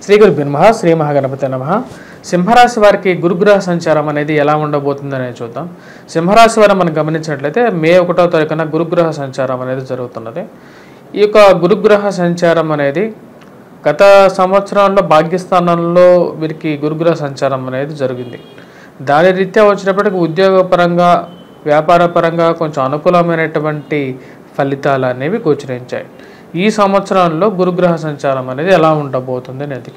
శ్రీ గురుభ్యో నమః. శ్రీ మహాగణపతి నమః. సింహరాశి వారికి గురుగ్రహ సంచారం అనేది ఎలా ఉండబోతుందనేది చూద్దాం. సింహరాశి వారు మనం గమనించినట్లయితే మే 1వ తారీఖున గురుగ్రహ సంచారం అనేది జరుగుతున్నది. ఈ యొక్క గురుగ్రహ సంచారం అనేది గత సంవత్సరంలో భాగ్యస్థానంలో వీరికి గురుగ్రహ సంచారం అనేది జరిగింది. దాని రీత్యా వచ్చినప్పటికీ ఉద్యోగపరంగా వ్యాపారపరంగా కొంచెం అనుకూలమైనటువంటి ఫలితాలు అనేవి గోచరించాయి. ఈ సంవత్సరంలో గురుగ్రహ సంచారం అనేది ఎలా ఉండబోతుంది అనేది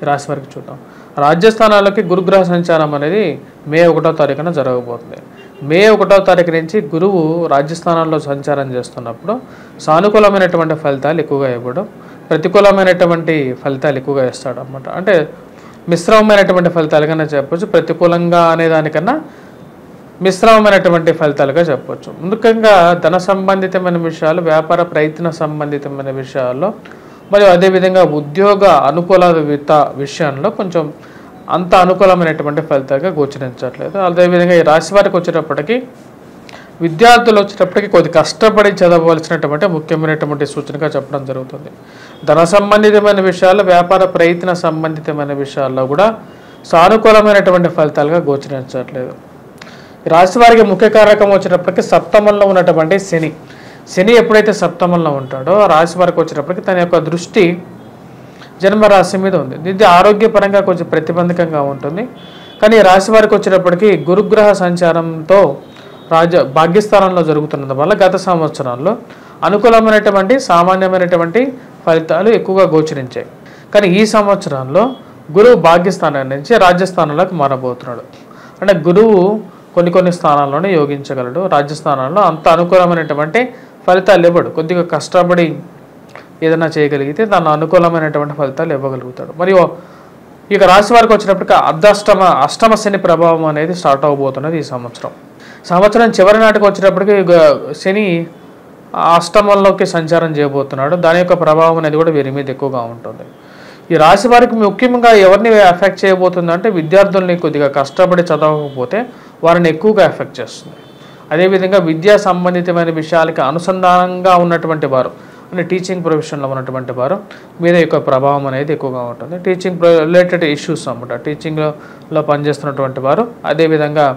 రాశి వారికి చూద్దాం. రాజ్యస్థానాలకి గురుగ్రహ సంచారం అనేది మే 1వ తారీఖున జరగబోతుంది. మే 1వ తారీఖు నుంచి గురువు రాజ్యస్థానాల్లో సంచారం చేస్తున్నప్పుడు సానుకూలమైనటువంటి ఫలితాలు ఎక్కువగా ఇవ్వడం, ప్రతికూలమైనటువంటి ఫలితాలు ఎక్కువగా ఇస్తాడు అన్నమాట. అంటే మిశ్రమమైనటువంటి ఫలితాలుగానే చెప్పొచ్చు. ప్రతికూలంగా అనే దానికన్నా మిశ్రమమైనటువంటి ఫలితాలుగా చెప్పవచ్చు. ముఖ్యంగా ధన సంబంధితమైన విషయాలు, వ్యాపార ప్రయత్న సంబంధితమైన విషయాల్లో మరియు అదేవిధంగా ఉద్యోగ అనుకూలత విషయంలో కొంచెం అంత అనుకూలమైనటువంటి ఫలితాలుగా గోచరించట్లేదు. అదేవిధంగా ఈ రాశి వారికి వచ్చేటప్పటికి విద్యార్థులు వచ్చేటప్పటికి కొద్ది కష్టపడి చదవవలసినటువంటి ముఖ్యమైనటువంటి సూచనగా చెప్పడం జరుగుతుంది. ధన సంబంధితమైన విషయాలు, వ్యాపార ప్రయత్న సంబంధితమైన విషయాల్లో కూడా సానుకూలమైనటువంటి ఫలితాలుగా గోచరించట్లేదు. రాశి వారికి ముఖ్య కారకం వచ్చేటప్పటికి సప్తమంలో ఉన్నటువంటి శని ఎప్పుడైతే సప్తమంలో ఉంటాడో రాశి వారికి వచ్చేటప్పటికి తన యొక్క దృష్టి జన్మరాశి మీద ఉంది. ఇది ఆరోగ్యపరంగా కొంచెం ప్రతిబంధకంగా ఉంటుంది. కానీ రాశి వారికి వచ్చేటప్పటికి గురుగ్రహ సంచారంతో భాగ్యస్థానంలో జరుగుతున్నందు వల్ల గత సంవత్సరంలో అనుకూలమైనటువంటి సామాన్యమైనటువంటి ఫలితాలు ఎక్కువగా గోచరించాయి. కానీ ఈ సంవత్సరంలో గురువు భాగ్యస్థానం నుంచి రాజ్యస్థానంలోకి మారబోతున్నాడు. అంటే గురువు కొన్ని స్థానాల్లోనే యోగించగలడు. రాజ్యస్థానాల్లో అంత అనుకూలమైనటువంటి ఫలితాలు ఇవ్వడు. కొద్దిగా కష్టపడి ఏదైనా చేయగలిగితే దాని అనుకూలమైనటువంటి ఫలితాలు ఇవ్వగలుగుతాడు. మరియు ఇక రాశి వారికి వచ్చినప్పటికీ అష్టమ శని ప్రభావం అనేది స్టార్ట్ అవబోతున్నది. ఈ సంవత్సరం చివరి నాటికి వచ్చేటప్పటికి శని అష్టమంలోకి సంచారం చేయబోతున్నాడు. దాని యొక్క ప్రభావం అనేది కూడా వీరి మీద ఎక్కువగా ఉంటుంది. ఈ రాశి వారికి ముఖ్యంగా ఎవరిని ఎఫెక్ట్ చేయబోతుంది అంటే విద్యార్థుల్ని కొద్దిగా కష్టపడి చదవకపోతే వారిని ఎక్కువగా ఎఫెక్ట్ చేస్తుంది. అదేవిధంగా విద్యా సంబంధితమైన విషయాలకి అనుసంధానంగా ఉన్నటువంటి వారు అంటే టీచింగ్ ప్రొఫెషన్లో ఉన్నటువంటి వారు మీద యొక్క ప్రభావం అనేది ఎక్కువగా ఉంటుంది. టీచింగ్ రిలేటెడ్ ఇష్యూస్ అన్నమాట. టీచింగ్లో పనిచేస్తున్నటువంటి వారు, అదేవిధంగా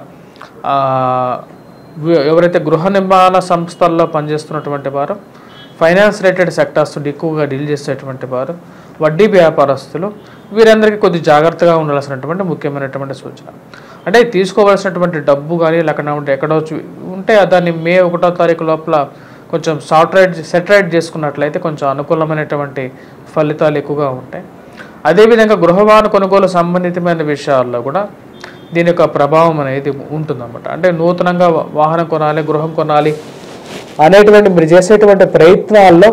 ఎవరైతే గృహ నిర్మాణ సంస్థల్లో పనిచేస్తున్నటువంటి వారు, ఫైనాన్స్ రిలేటెడ్ సెక్టార్స్ ఎక్కువగా డీల్ చేసేటువంటి వారు, వడ్డీ వ్యాపారస్తులు, వీరందరికీ కొద్ది జాగ్రత్తగా ఉండాల్సినటువంటి ముఖ్యమైనటువంటి సూచన. అంటే తీసుకోవాల్సినటువంటి డబ్బు కానీ లేకుండా ఎక్కడో ఉంటే దాన్ని మే 1వ తారీఖు లోపల కొంచెం సెటరైట్ చేసుకున్నట్లయితే కొంచెం అనుకూలమైనటువంటి ఫలితాలు ఎక్కువగా ఉంటాయి. అదేవిధంగా గృహవాహన కొనుగోలు సంబంధితమైన విషయాల్లో కూడా దీని యొక్క ప్రభావం అనేది ఉంటుందన్నమాట. అంటే నూతనంగా వాహనం కొనాలి, గృహం కొనాలి అనేటువంటి మీరు చేసేటువంటి ప్రయత్నాల్లో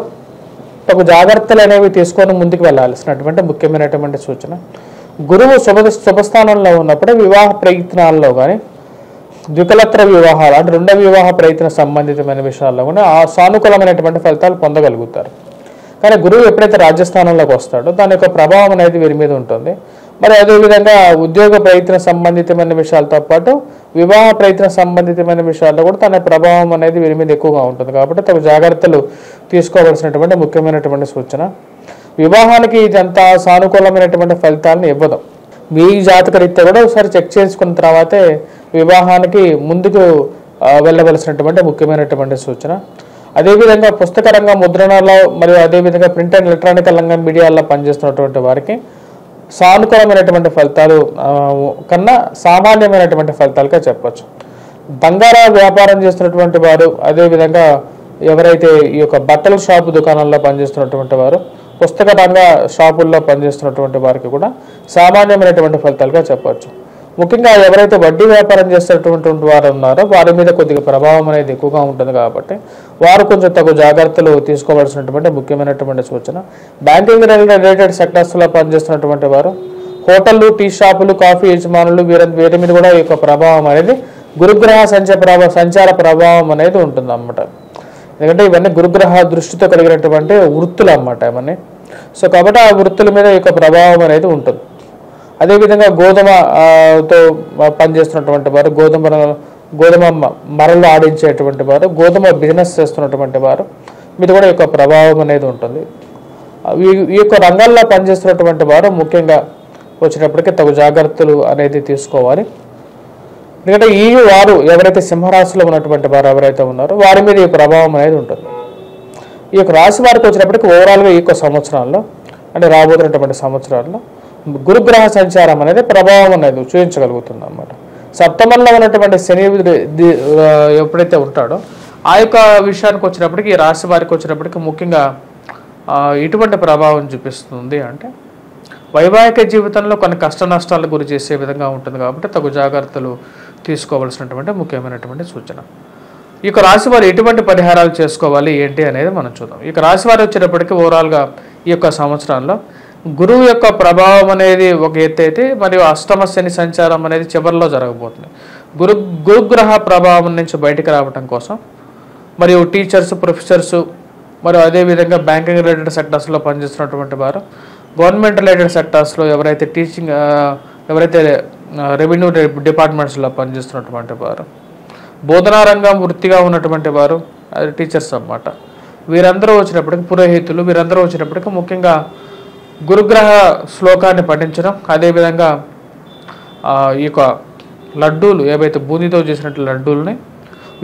తగు జాగ్రత్తలు అనేవి తీసుకొని ముందుకు వెళ్ళాల్సినటువంటి ముఖ్యమైనటువంటి సూచన. గురువు శుభస్థానంలో ఉన్నప్పుడు వివాహ ప్రయత్నాల్లో కానీ ద్వికలత్ర వివాహాలు అంటే రెండవ వివాహ ప్రయత్న సంబంధితమైన విషయాల్లో కూడా ఆ సానుకూలమైనటువంటి ఫలితాలు పొందగలుగుతారు. కానీ గురువు ఎప్పుడైతే రాజ్యస్థానంలోకి వస్తాడో దాని యొక్క ప్రభావం అనేది వీరి మీద ఉంటుంది. మరి అదేవిధంగా ఉద్యోగ ప్రయత్న సంబంధితమైన విషయాలతో పాటు వివాహ ప్రయత్న సంబంధితమైన విషయాల్లో కూడా తన ప్రభావం అనేది వీరి మీద ఎక్కువగా ఉంటుంది. కాబట్టి తగు జాగ్రత్తలు తీసుకోవాల్సినటువంటి ముఖ్యమైనటువంటి సూచన. వివాహానికి ఇదంతా సానుకూలమైనటువంటి ఫలితాలను ఇవ్వదు. మీ జాతక రీత్యా కూడా ఒకసారి చెక్ చేసుకున్న తర్వాతే వివాహానికి ముందుకు వెళ్ళవలసినటువంటి ముఖ్యమైనటువంటి సూచన. అదేవిధంగా పుస్తక రంగం, ముద్రణలో మరియు అదేవిధంగా ప్రింట్ అండ్ ఎలక్ట్రానిక్ రంగం, మీడియాల్లో పనిచేస్తున్నటువంటి వారికి సానుకూలమైనటువంటి ఫలితాలు కన్నా సామాన్యమైనటువంటి ఫలితాలుగా చెప్పచ్చు. బంగారా వ్యాపారం చేస్తున్నటువంటి వారు, అదేవిధంగా ఎవరైతే ఈ యొక్క బట్టల షాపు దుకాణాల్లో పనిచేస్తున్నటువంటి వారు, పుస్తక రంగ షాపుల్లో పనిచేస్తున్నటువంటి వారికి కూడా సామాన్యమైనటువంటి ఫలితాలుగా చెప్పవచ్చు. ముఖ్యంగా ఎవరైతే వడ్డీ వ్యాపారం చేసేటటువంటి వారు ఉన్నారో వారి మీద కొద్దిగా ప్రభావం అనేది ఎక్కువగా ఉంటుంది. కాబట్టి వారు కొంచెం తగు జాగ్రత్తలు తీసుకోవాల్సినటువంటి ముఖ్యమైనటువంటి సూచన. బ్యాంకింగ్ రిలేటెడ్ సెక్టర్స్లో పనిచేస్తున్నటువంటి వారు, హోటళ్ళు, టీ షాపులు, కాఫీ యజమానులు వీరి మీద కూడా ఈ యొక్క ప్రభావం అనేది గురుగ్రహ సంచార ప్రభావం అనేది ఉంటుంది అన్నమాట. ఎందుకంటే ఇవన్నీ గురుగ్రహ దృష్టితో కలిగినటువంటి వృత్తులు అన్నమాట ఇవన్నీ. సో కాబట్టి ఆ వృత్తుల మీద ఈ యొక్క ప్రభావం అనేది ఉంటుంది. అదేవిధంగా గోధుమతో పనిచేస్తున్నటువంటి వారు, గోధుమ మరలు ఆడించేటువంటి వారు, గోధుమ బిజినెస్ చేస్తున్నటువంటి వారు మీద కూడా యొక్క ప్రభావం అనేది ఉంటుంది. ఈ యొక్క రంగాల్లో పనిచేస్తున్నటువంటి వారు ముఖ్యంగా వచ్చేటప్పటికి తగు జాగ్రత్తలు అనేది తీసుకోవాలి. ఎందుకంటే ఈ వారు ఎవరైతే సింహరాశిలో ఉన్నటువంటి వారు ఎవరైతే ఉన్నారో వారి మీద ఈ ప్రభావం అనేది ఉంటుంది. ఈ యొక్క రాశి వారికి వచ్చినప్పటికీ ఓవరాల్గా ఈ యొక్క సంవత్సరాల్లో అంటే రాబోతున్నటువంటి సంవత్సరాల్లో గురుగ్రహ సంచారం అనేది ప్రభావం అనేది చూపించగలుగుతుంది అన్నమాట. సప్తమంలో ఉన్నటువంటి శని ఎప్పుడైతే ఉంటాడో ఆ యొక్క విషయానికి వచ్చినప్పటికీ ఈ రాశి వారికి వచ్చినప్పటికీ ముఖ్యంగా ఇటువంటి ప్రభావం చూపిస్తుంది. అంటే వైవాహిక జీవితంలో కొన్ని కష్ట నష్టాలకు గురి చేసే విధంగా ఉంటుంది కాబట్టి తగు జాగ్రత్తలు తీసుకోవాల్సినటువంటి ముఖ్యమైనటువంటి సూచన. ఈ యొక్క రాశి వారు ఎటువంటి పరిహారాలు చేసుకోవాలి ఏంటి అనేది మనం చూద్దాం. ఈ యొక్క రాశి వారు వచ్చేటప్పటికి ఓవరాల్గా ఈ యొక్క సంవత్సరంలో గురువు యొక్క ప్రభావం అనేది ఒక ఎత్తు అయితే మరియు అష్టమ శని సంచారం అనేది చివరిలో జరగబోతుంది. గురుగ్రహ ప్రభావం నుంచి బయటికి రావడం కోసం మరియు టీచర్స్, ప్రొఫెసర్స్ మరియు అదేవిధంగా బ్యాంకింగ్ రిలేటెడ్ సెక్టర్స్లో పనిచేస్తున్నటువంటి వారు, గవర్నమెంట్ రిలేటెడ్ సెక్టర్స్లో ఎవరైతే ఎవరైతే రెవెన్యూ డిపార్ట్మెంట్స్లో పనిచేస్తున్నటువంటి వారు, బోధనా రంగం వృత్తిగా ఉన్నటువంటి వారు, అది టీచర్స్ అన్నమాట. వీరందరూ వచ్చినప్పటికీ పురోహితులు వీరందరూ వచ్చినప్పటికీ ముఖ్యంగా గురుగ్రహ శ్లోకాన్ని పఠించడం, అదేవిధంగా ఈ యొక్క లడ్డూలు ఏవైతే బూందీతో చేసినట్టు లడ్డూలని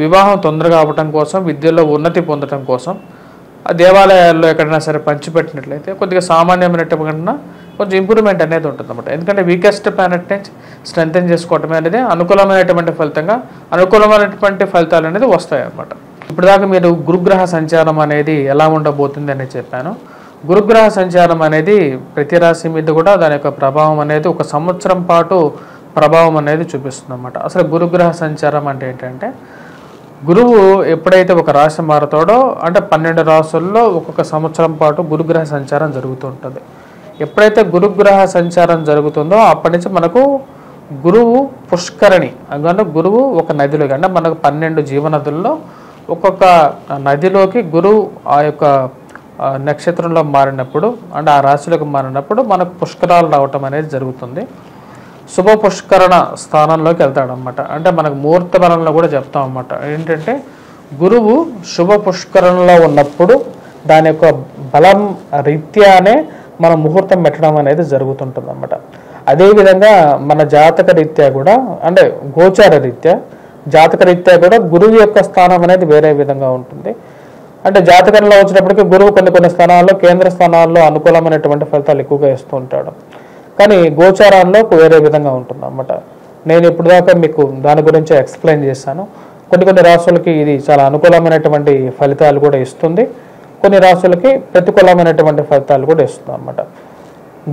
వివాహం తొందరగా అవ్వటం కోసం, విద్యలో ఉన్నతి పొందడం కోసం ఆ దేవాలయాల్లో ఎక్కడైనా సరే పంచిపెట్టినట్లయితే కొద్దిగా సామాన్యమైనటువంటి కన్నా కొంచెం ఇంప్రూవ్మెంట్ అనేది ఉంటుంది అన్నమాట. ఎందుకంటే వీకెస్ట్ ప్లానెట్ నుంచి స్ట్రెంథెన్ చేసుకోవటమే అనేది అనుకూలమైనటువంటి ఫలితాలు అనేది వస్తాయి అన్నమాట. ఇప్పుడు దాకా మీరు గురుగ్రహ సంచారం అనేది ఎలా ఉండబోతుంది అని చెప్పాను. గురుగ్రహ సంచారం అనేది ప్రతి రాశి మీద కూడా దాని యొక్క ప్రభావం అనేది ఒక సంవత్సరం పాటు ప్రభావం అనేది చూపిస్తుంది అన్నమాట. అసలు గురుగ్రహ సంచారం అంటే ఏంటంటే గురువు ఎప్పుడైతే ఒక రాశి మారుతాడో అంటే 12 రాశుల్లో ఒక్కొక్క సంవత్సరం పాటు గురుగ్రహ సంచారం జరుగుతూ ఉంటుంది. ఎప్పుడైతే గురుగ్రహ సంచారం జరుగుతుందో అప్పటి నుంచి మనకు గురువు పుష్కరణి అంటే గురువు ఒక నదిలో అంటే మనకు 12 జీవనదుల్లో ఒక్కొక్క నదిలోకి గురువు ఆ యొక్క నక్షత్రంలో మారినప్పుడు అంటే ఆ రాశిలోకి మారినప్పుడు మనకు పుష్కరాలు రావటం అనేది జరుగుతుంది. శుభ పుష్కరణ స్థానంలోకి వెళ్తాడనమాట. అంటే మనకు ముహూర్త బలంలో కూడా చెప్తాం అన్నమాట. ఏంటంటే గురువు శుభ పుష్కరణలో ఉన్నప్పుడు దాని యొక్క బలం రీత్యానే మన ముహూర్తం పెట్టడం అనేది జరుగుతుంటుంది అన్నమాట. అదేవిధంగా మన జాతక రీత్యా కూడా అంటే గోచార రీత్యా జాతక రీత్యా కూడా గురువు యొక్క స్థానం అనేది వేరే విధంగా ఉంటుంది. అంటే జాతకంలో వచ్చినప్పటికీ గురువు కొన్ని స్థానాల్లో కేంద్ర స్థానాల్లో అనుకూలమైనటువంటి ఫలితాలు ఎక్కువగా ఇస్తూ ఉంటాడు. కానీ గోచారాల్లో వేరే విధంగా ఉంటుంది అన్నమాట. నేను ఇప్పుడు దాకా మీకు దాని గురించి ఎక్స్ప్లెయిన్ చేశాను. కొన్ని రాశులకి ఇది చాలా అనుకూలమైనటువంటి ఫలితాలు కూడా ఇస్తుంది, కొన్ని రాశులకి ప్రతికూలమైనటువంటి ఫలితాలు కూడా ఇస్తుంది అన్నమాట.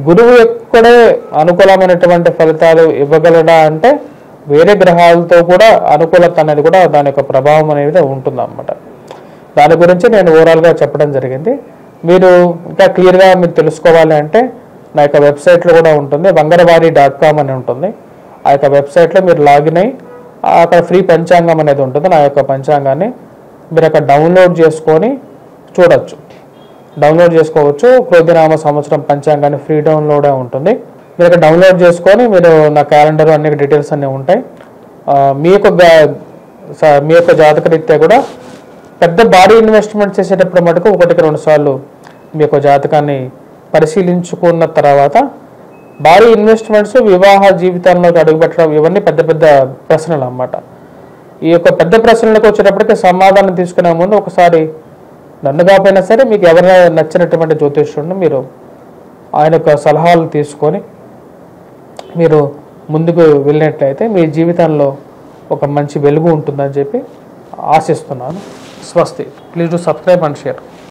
గురువు ఎక్కడే అనుకూలమైనటువంటి ఫలితాలు ఇవ్వగలడా అంటే వేరే గ్రహాలతో కూడా అనుకూలత అనేది కూడా దాని యొక్క ప్రభావం అనేది ఉంటుంది అన్నమాట. దాని గురించి నేను ఓవరాల్గా చెప్పడం జరిగింది. మీరు ఇంకా క్లియర్గా మీరు తెలుసుకోవాలి అంటే నా యొక్క వెబ్సైట్లో కూడా ఉంటుంది, vangarvari.com అని ఉంటుంది. ఆ యొక్క వెబ్సైట్లో మీరు లాగిన్ అయ్యి అక్కడ ఫ్రీ పంచాంగం అనేది ఉంటుంది. నా యొక్క పంచాంగాన్ని మీరు అక్కడ డౌన్లోడ్ చేసుకొని చూడొచ్చు, డౌన్లోడ్ చేసుకోవచ్చు. క్రోధినామ సంవత్సరం పంచాంగాన్ని ఫ్రీ డౌన్లోడే ఉంటుంది. మీరు అక్కడ డౌన్లోడ్ చేసుకొని మీరు నా క్యాలెండర్ అన్ని డీటెయిల్స్ అన్నీ ఉంటాయి. మీ యొక్క జాతక రీత్యా కూడా పెద్ద భారీ ఇన్వెస్ట్మెంట్ చేసేటప్పుడు మటుకు 1-2 సార్లు మీ యొక్క జాతకాన్ని పరిశీలించుకున్న తర్వాత భారీ ఇన్వెస్ట్మెంట్స్ వివాహ జీవితంలోకి అడుగుపెట్టడం ఇవన్నీ పెద్ద ప్రశ్నలు అన్నమాట. ఈ యొక్క పెద్ద ప్రశ్నలకు వచ్చేటప్పటికి సమాధానం తీసుకునే ముందు ఒకసారి నన్ను కాకపోయినా సరే మీకు ఎవరైనా నచ్చినటువంటి జ్యోతిష్యుడిని మీరు ఆయన యొక్క సలహాలు తీసుకొని మీరు ముందుకు వెళ్ళినట్లయితే మీ జీవితంలో ఒక మంచి వెలుగు ఉంటుందని చెప్పి ఆశిస్తున్నాను. స్వస్తి. Please do subscribe and share.